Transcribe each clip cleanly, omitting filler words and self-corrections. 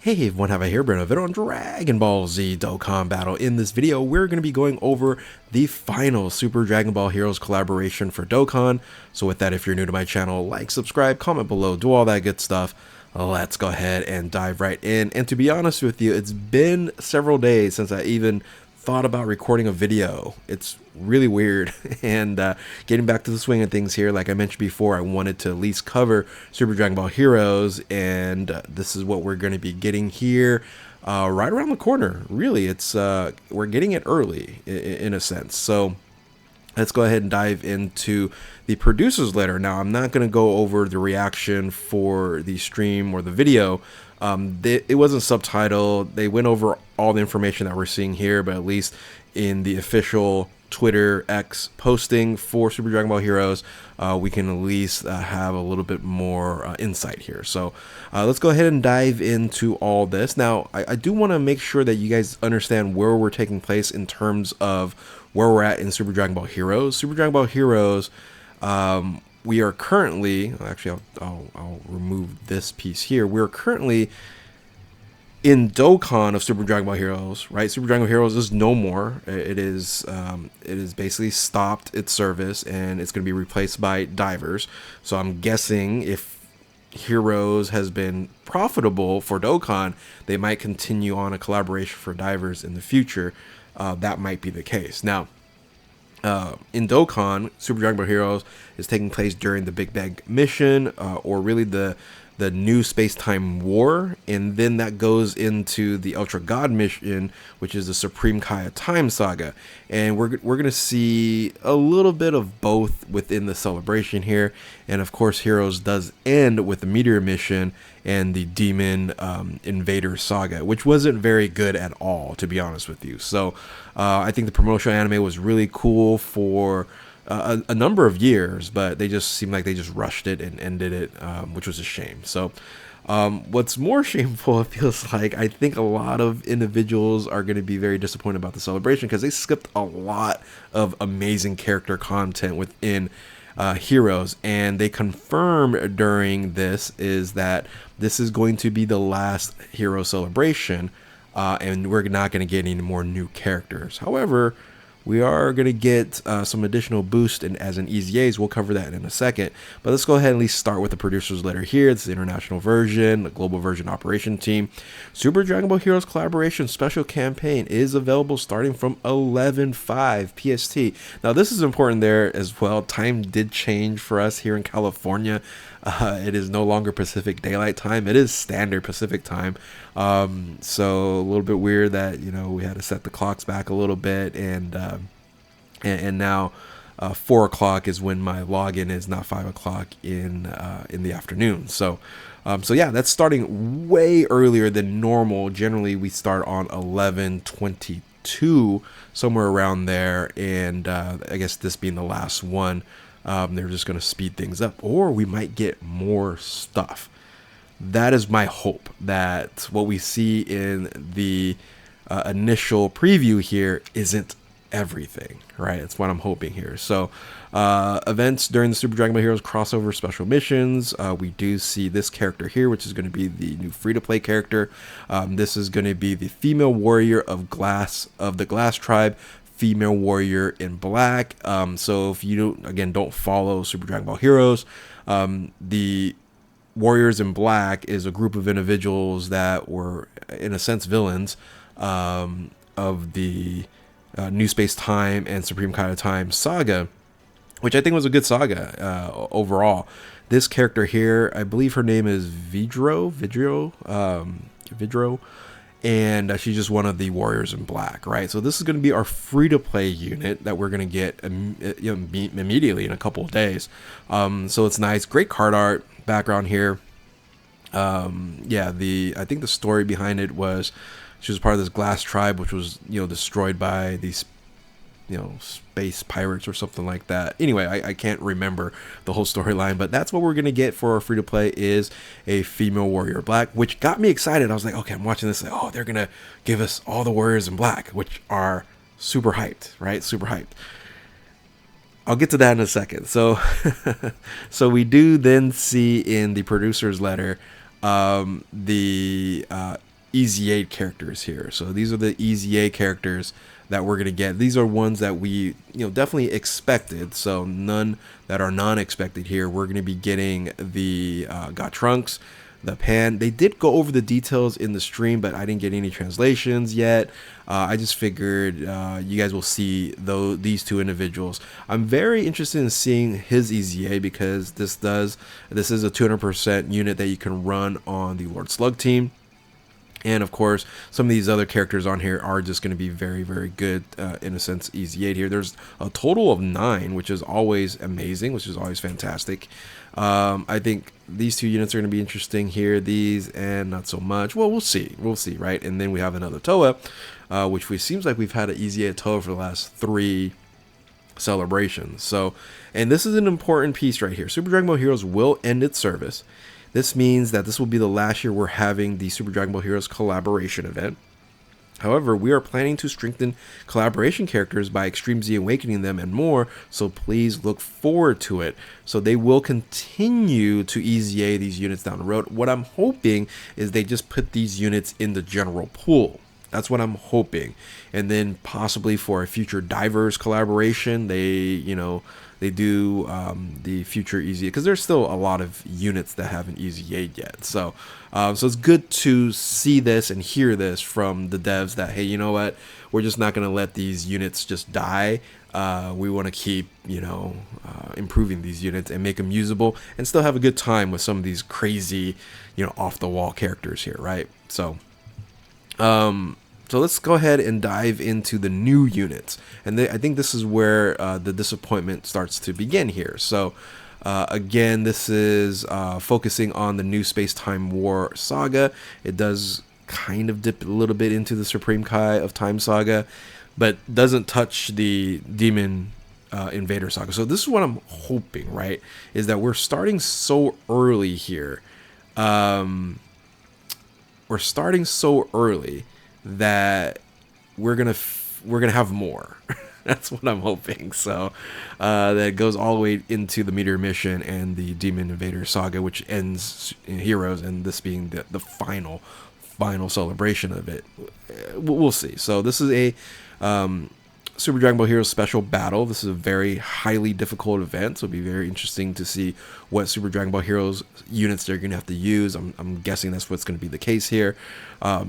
Hey everyone, have I here been a video on Dragon Ball Z Dokkan Battle. In this video, we're going to be going over the final Super Dragon Ball Heroes collaboration for Dokkan. So with that, if you're new to my channel, like, subscribe, comment below, do all that good stuff. Let's go ahead and dive right in. And to be honest with you, it's been several days since I even thought about recording a video. It's really weird. And getting back to the swing of things here, like I mentioned before, I wanted to at least cover Super Dragon Ball Heroes, and this is what we're going to be getting here right around the corner. Really, it's we're getting it early in a sense. So let's go ahead and dive into the producer's letter. Now, I'm not going to go over the reaction for the stream or the video. It wasn't subtitled. They went over all the information that we're seeing here, but at least in the official Twitter X posting for Super Dragon Ball Heroes, we can at least have a little bit more insight here. So let's go ahead and dive into all this. Now, I do want to make sure that you guys understand where we're taking place in terms of where we're at in Super Dragon Ball Heroes. Super Dragon Ball Heroes, we are currently, actually I'll remove this piece here. We're currently in Dokkan of Super Dragon Ball Heroes, right? Super Dragon Ball Heroes is no more. It is basically stopped its service, and it's going to be replaced by Divers. So I'm guessing if Heroes has been profitable for Dokkan, they might continue on a collaboration for Divers in the future. That might be the case. Now, in Dokkan, Super Dragon Ball Heroes is taking place during the Big Bang mission, or really the new space-time war, and then that goes into the Ultra God mission, which is the Supreme Kaya Time Saga. And we're gonna see a little bit of both within the celebration here. And of course, Heroes does end with the Meteor mission and the Demon Invader Saga, which wasn't very good at all, to be honest with you. So I think the promotional anime was really cool for a number of years, but they just seemed like they just rushed it and ended it, which was a shame. So what's more shameful, it feels like, I think a lot of individuals are going to be very disappointed about the celebration because they skipped a lot of amazing character content within Heroes, and they confirmed during this is that this is going to be the last Hero celebration, and we're not going to get any more new characters. However, we are going to get some additional boost as an EZAs. We'll cover that in a second. But let's go ahead and at least start with the producer's letter here. It's the international version, the global version operation team. Super Dragon Ball Heroes collaboration special campaign is available starting from 11/5 PST. Now, this is important there as well. Time did change for us here in California. It is no longer Pacific Daylight Time. It is standard Pacific Time. So a little bit weird that, you know, we had to set the clocks back a little bit, and now 4 o'clock is when my login is, not 5 o'clock in the afternoon. So yeah, that's starting way earlier than normal. Generally, we start on 11:22, somewhere around there, and I guess this being the last one, they're just going to speed things up, or we might get more stuff. That is my hope, that what we see in the initial preview here isn't everything, right? That's what I'm hoping here. So events during the Super Dragon Ball Heroes crossover special missions, we do see this character here, which is going to be the new free-to-play character. This is going to be the female warrior of the Glass tribe, female warrior in black. So if you don't follow Super Dragon Ball Heroes, the Warriors in Black is a group of individuals that were, in a sense, villains of the New Space Time and Supreme Kaya Time saga, which I think was a good saga overall. This character here, I believe her name is Vidro, and she's just one of the Warriors in Black, right? So this is going to be our free-to-play unit that we're going to get immediately in a couple of days. So it's nice, great card art background here. Yeah, I think the story behind it was she was part of this Glass tribe, which was, destroyed by these, space pirates or something like that. Anyway, I can't remember the whole storyline, but that's what we're gonna get for our free to play, is a female warrior black, which got me excited. I was like, okay, I'm watching this, like, oh, they're gonna give us all the warriors in black, which are super hyped, right? Super hyped. I'll get to that in a second. So so we do then see in the producer's letter the EZA characters here. So these are the EZA characters that we're gonna get. These are ones that we definitely expected. So none that are non-expected here. We're gonna be getting the got Trunks, the Pan. They did go over the details in the stream, but I didn't get any translations yet. I just figured you guys will see these two individuals. I'm very interested in seeing his EZA because this is a 200% unit that you can run on the Lord Slug team. And of course, some of these other characters on here are just going to be very, very good, in a sense, EZA here. There's a total of 9, which is always amazing, which is always fantastic. I think these two units are going to be interesting here. These and not so much. Well, we'll see. We'll see, right? And then we have another Toa, which seems like we've had an EZA Toa for the last 3 celebrations. So, and this is an important piece right here. Super Dragon Ball Heroes will end its service. This means that this will be the last year we're having the Super Dragon Ball Heroes collaboration event. However, we are planning to strengthen collaboration characters by Extreme Z awakening them and more, so please look forward to it. So they will continue to EZA these units down the road. What I'm hoping is they just put these units in the general pool. That's what I'm hoping. And then possibly for a future Divers collaboration, they do the future EZA, because there's still a lot of units that haven't EZA'd yet. So it's good to see this and hear this from the devs that, hey, you know what? We're just not going to let these units just die. We want to keep, improving these units and make them usable and still have a good time with some of these crazy, off the wall characters here, right? So let's go ahead and dive into the new units. And I think this is where the disappointment starts to begin here. So again, this is focusing on the new Space-Time War saga. It does kind of dip a little bit into the Supreme Kai of Time saga, but doesn't touch the Demon Invader saga. So this is what I'm hoping, right, is that we're starting so early here. We're starting so early that we're gonna have more. That's what I'm hoping. So that goes all the way into the Meteor Mission and the Demon Invader saga, which ends in Heroes, and this being the final celebration of it. We'll see. So this is a Super Dragon Ball Heroes special battle. This is a very highly difficult event, so it'll be very interesting to see what Super Dragon Ball Heroes units they're going to have to use. I'm guessing that's what's going to be the case here.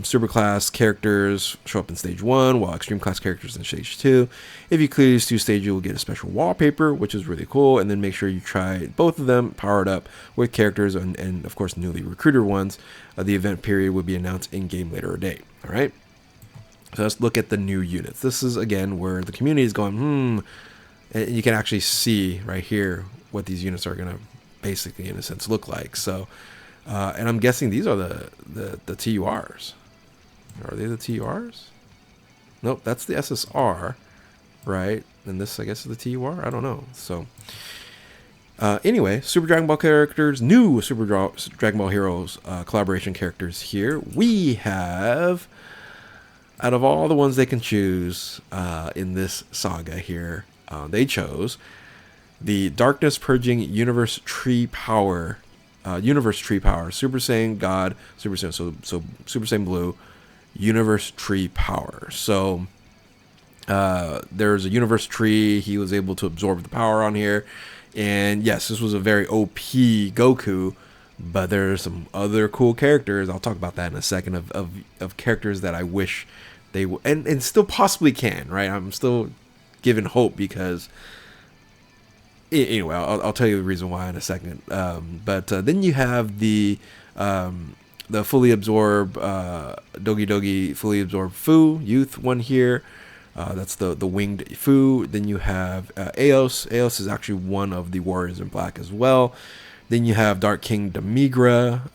Super class characters show up in stage 1, while extreme class characters in stage 2. If you clear these 2 stages, you will get a special wallpaper, which is really cool. And then make sure you try both of them powered up with characters and of course newly recruited ones. The event period will be announced in game later today. All right. So let's look at the new units. This is, again, where the community is going, and you can actually see right here what these units are going to basically, in a sense, look like. So, and I'm guessing these are the TURs. Are they the TURs? Nope, that's the SSR, right? And this, I guess, is the TUR? I don't know. So, anyway, Super Dragon Ball characters, new Super Dragon Ball Heroes collaboration characters here. We have, out of all the ones they can choose in this saga here, they chose the Darkness Purging Universe Tree Power, Super Saiyan God, Super Saiyan, so Super Saiyan Blue, Universe Tree Power. So there's a Universe Tree. He was able to absorb the power on here, and yes, this was a very OP Goku. But there's some other cool characters. I'll talk about that in a second of characters that I wish they would, and still possibly can, right? I'm still giving hope because, anyway, I'll tell you the reason why in a second. But then you have the fully absorb Dogi Dogi fully absorbed Fu Youth one here. That's the winged Fu. Then you have Eos. Eos is actually one of the warriors in black as well. Then you have Dark King Demigra,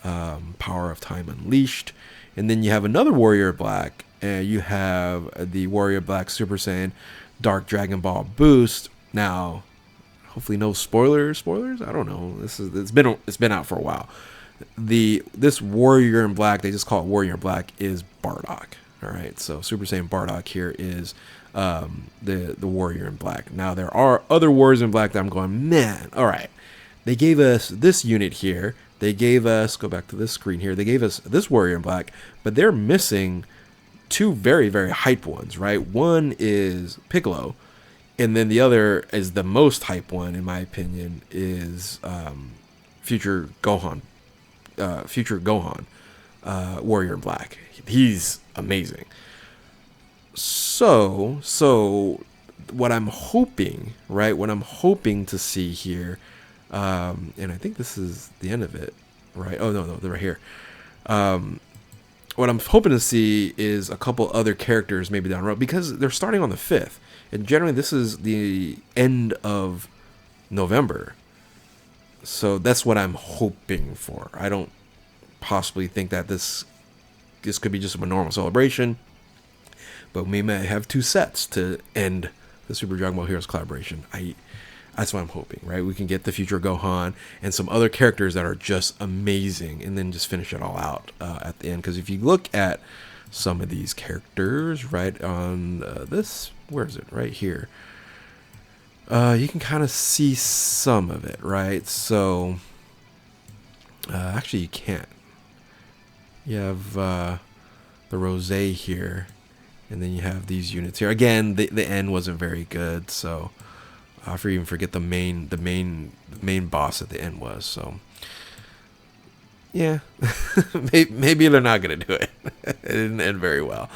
Power of Time Unleashed. And then you have another Warrior Black. And you have the Warrior Black Super Saiyan Dark Dragon Ball Boost. Now, hopefully no spoilers. I don't know. It's been out for a while. This Warrior in Black, they just call it Warrior in Black, is Bardock. All right, so Super Saiyan Bardock here is the Warrior in Black. Now there are other Warriors in Black that I'm going, man, all right. They gave us this unit here, they gave us, go back to this screen here, they gave us this Warrior in Black, but they're missing two very, very hype ones, right? One is Piccolo, and then the other is the most hype one, in my opinion, is Future Gohan, Warrior in Black. He's amazing. So what I'm hoping, right? What I'm hoping to see here, and I think this is the end of it, right? Oh no, they're right here. What I'm hoping to see is a couple other characters maybe down the road, because they're starting on the 5th, and generally this is the end of November. So that's what I'm hoping for. I don't possibly think that this could be just a normal celebration, but we may have 2 sets to end the Super Dragon Ball Heroes collaboration. That's what I'm hoping, right? We can get the Future Gohan and some other characters that are just amazing, and then just finish it all out at the end. Because if you look at some of these characters, right, on this, where is it? Right here. You can kind of see some of it, right? So, actually you can't. You have the Rosé here, and then you have these units here. Again, the end wasn't very good, so I even forget the main boss at the end was. So yeah, maybe they're not gonna do it. It didn't end very well.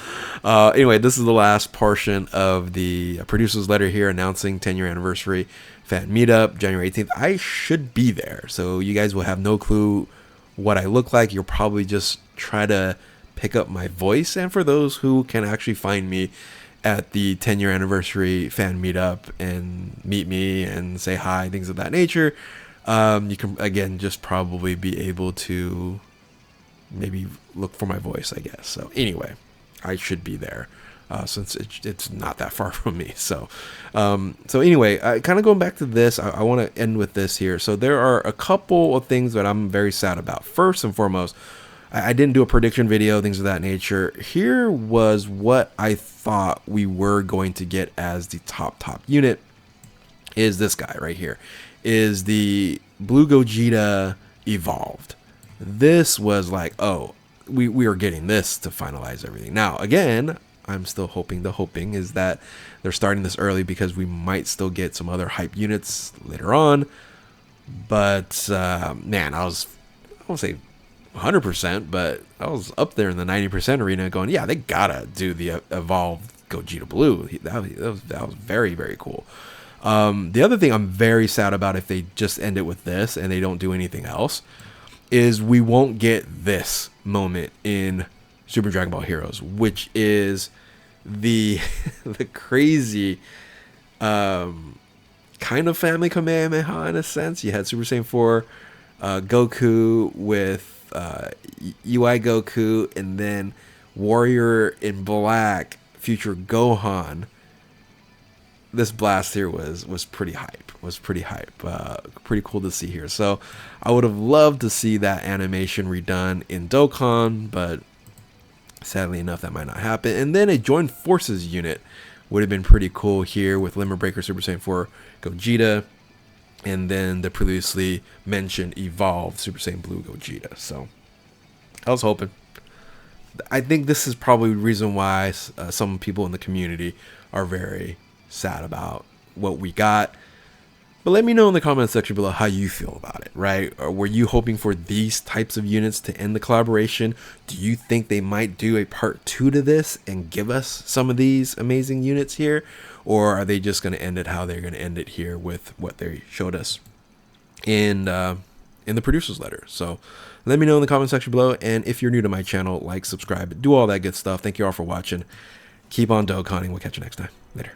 Anyway, this is the last portion of the producer's letter here, announcing 10-year anniversary fan meetup, January 18th. I should be there, so you guys will have no clue what I look like. You'll probably just try to pick up my voice, and for those who can actually find me at the 10-year anniversary fan meetup and meet me and say hi, things of that nature, you can again just probably be able to maybe look for my voice, I guess. So anyway, I should be there since it's not that far from me. So anyway, kind of going back to this, I want to end with this here. So there are a couple of things that I'm very sad about. First and foremost, I didn't do a prediction video, things of that nature. Here was what I thought we were going to get as the top unit, is this guy right here, is the Blue Gogeta Evolved. This was like, oh, we are getting this to finalize everything. Now, again, I'm still hoping, the hoping is that they're starting this early because we might still get some other hype units later on. But, man, I won't say 100%, but I was up there in the 90% arena going, yeah, they gotta do the Evolved Gogeta Blue. That was very, very cool. The other thing I'm very sad about, if they just end it with this and they don't do anything else, is we won't get this moment in Super Dragon Ball Heroes, which is the the crazy kind of family Kamehameha in a sense. You had Super Saiyan 4 Goku with UI Goku, and then Warrior in Black Future Gohan. This blast here was pretty hype. Pretty cool to see here. So I would have loved to see that animation redone in Dokkan, but sadly enough that might not happen. And then a Joined Forces unit would have been pretty cool here with Limit Breaker Super Saiyan 4 Gogeta, and then the previously mentioned Evolved Super Saiyan Blue Gogeta. So I was hoping. I think this is probably the reason why some people in the community are very sad about what we got. But let me know in the comment section below how you feel about it, right? Or were you hoping for these types of units to end the collaboration? Do you think they might do a part 2 to this and give us some of these amazing units here? Or are they just going to end it how they're going to end it here with what they showed us in the producer's letter? So let me know in the comment section below. And if you're new to my channel, like, subscribe, do all that good stuff. Thank you all for watching. Keep on Dokkaning. We'll catch you next time. Later.